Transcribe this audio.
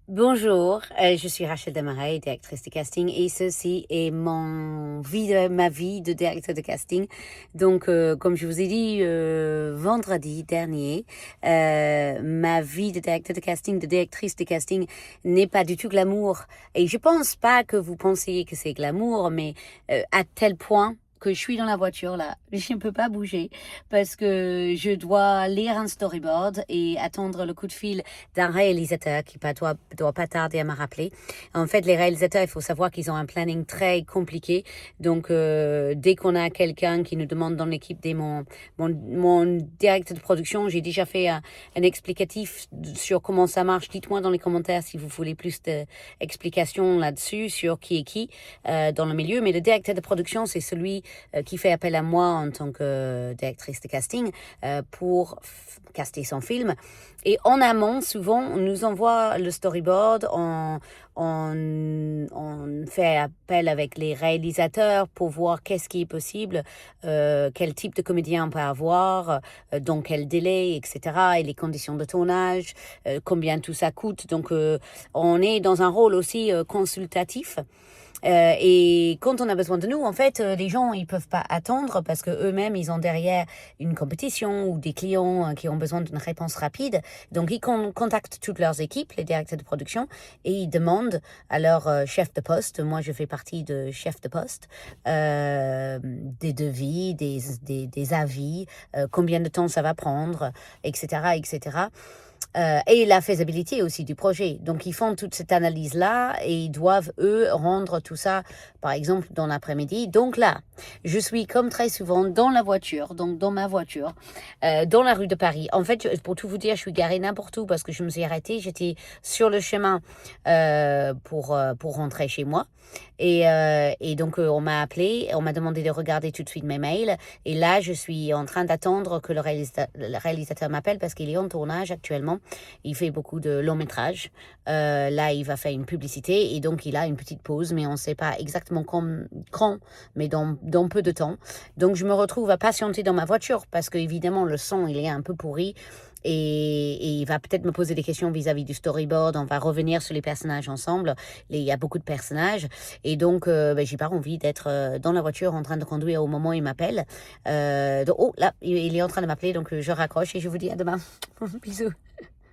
Bonjour, je suis Rachel Demaray, directrice de casting, et ceci est ma vie de directeur de casting. Donc, comme je vous ai dit vendredi dernier, ma vie de directeur de casting, de directrice de casting n'est pas du tout glamour. Et je pense pas que vous pensiez que c'est glamour, mais à tel point que je suis dans la voiture là, je ne peux pas bouger parce que je dois lire un storyboard et attendre le coup de fil d'un réalisateur qui doit pas tarder à me rappeler. En fait, les réalisateurs, il faut savoir qu'ils ont un planning très compliqué. Donc, dès qu'on a quelqu'un qui nous demande dans l'équipe mon directeur de production, j'ai déjà fait un explicatif sur comment ça marche. Dites-moi dans les commentaires si vous voulez plus d'explications là-dessus sur qui est qui dans le milieu. Mais le directeur de production, c'est celui qui fait appel à moi en tant que directrice de casting pour caster son film. Et en amont, souvent, on nous envoie le storyboard, on fait appel avec les réalisateurs pour voir qu'est-ce qui est possible, quel type de comédien on peut avoir, dans quel délai, etc. Et les conditions de tournage, combien tout ça coûte. Donc, on est dans un rôle aussi consultatif. Et quand on a besoin de nous, en fait, les gens, ils peuvent pas attendre parce que eux-mêmes, ils ont derrière une compétition ou des clients qui ont besoin d'une réponse rapide. Donc, ils contactent toutes leurs équipes, les directeurs de production, et ils demandent à leur chef de poste, moi je fais partie de chef de poste, des devis, des avis, combien de temps ça va prendre, etc., etc. Et la faisabilité aussi du projet. Donc, ils font toute cette analyse-là et ils doivent, eux, rendre tout ça, par exemple, dans l'après-midi. Donc là, je suis, comme très souvent, dans la voiture, donc dans ma voiture, dans la rue de Paris. En fait, pour tout vous dire, je suis garée n'importe où parce que je me suis arrêtée. J'étais sur le chemin pour rentrer chez moi. Et donc, on m'a appelé, on m'a demandé de regarder tout de suite mes mails. Et là, je suis en train d'attendre que le réalisateur m'appelle parce qu'il est en tournage actuellement. Il fait beaucoup de longs métrages. Là, il va faire une publicité et donc il a une petite pause, mais on ne sait pas exactement quand, mais dans peu de temps. Donc, je me retrouve à patienter dans ma voiture parce qu'évidemment, le son, il est un peu pourri. Et il va peut-être me poser des questions vis-à-vis du storyboard. On va revenir sur les personnages ensemble. Il y a beaucoup de personnages. Et donc, j'ai pas envie d'être dans la voiture en train de conduire au moment où il m'appelle. Oh, là, il est en train de m'appeler. Donc, je raccroche et je vous dis à demain. Bisous.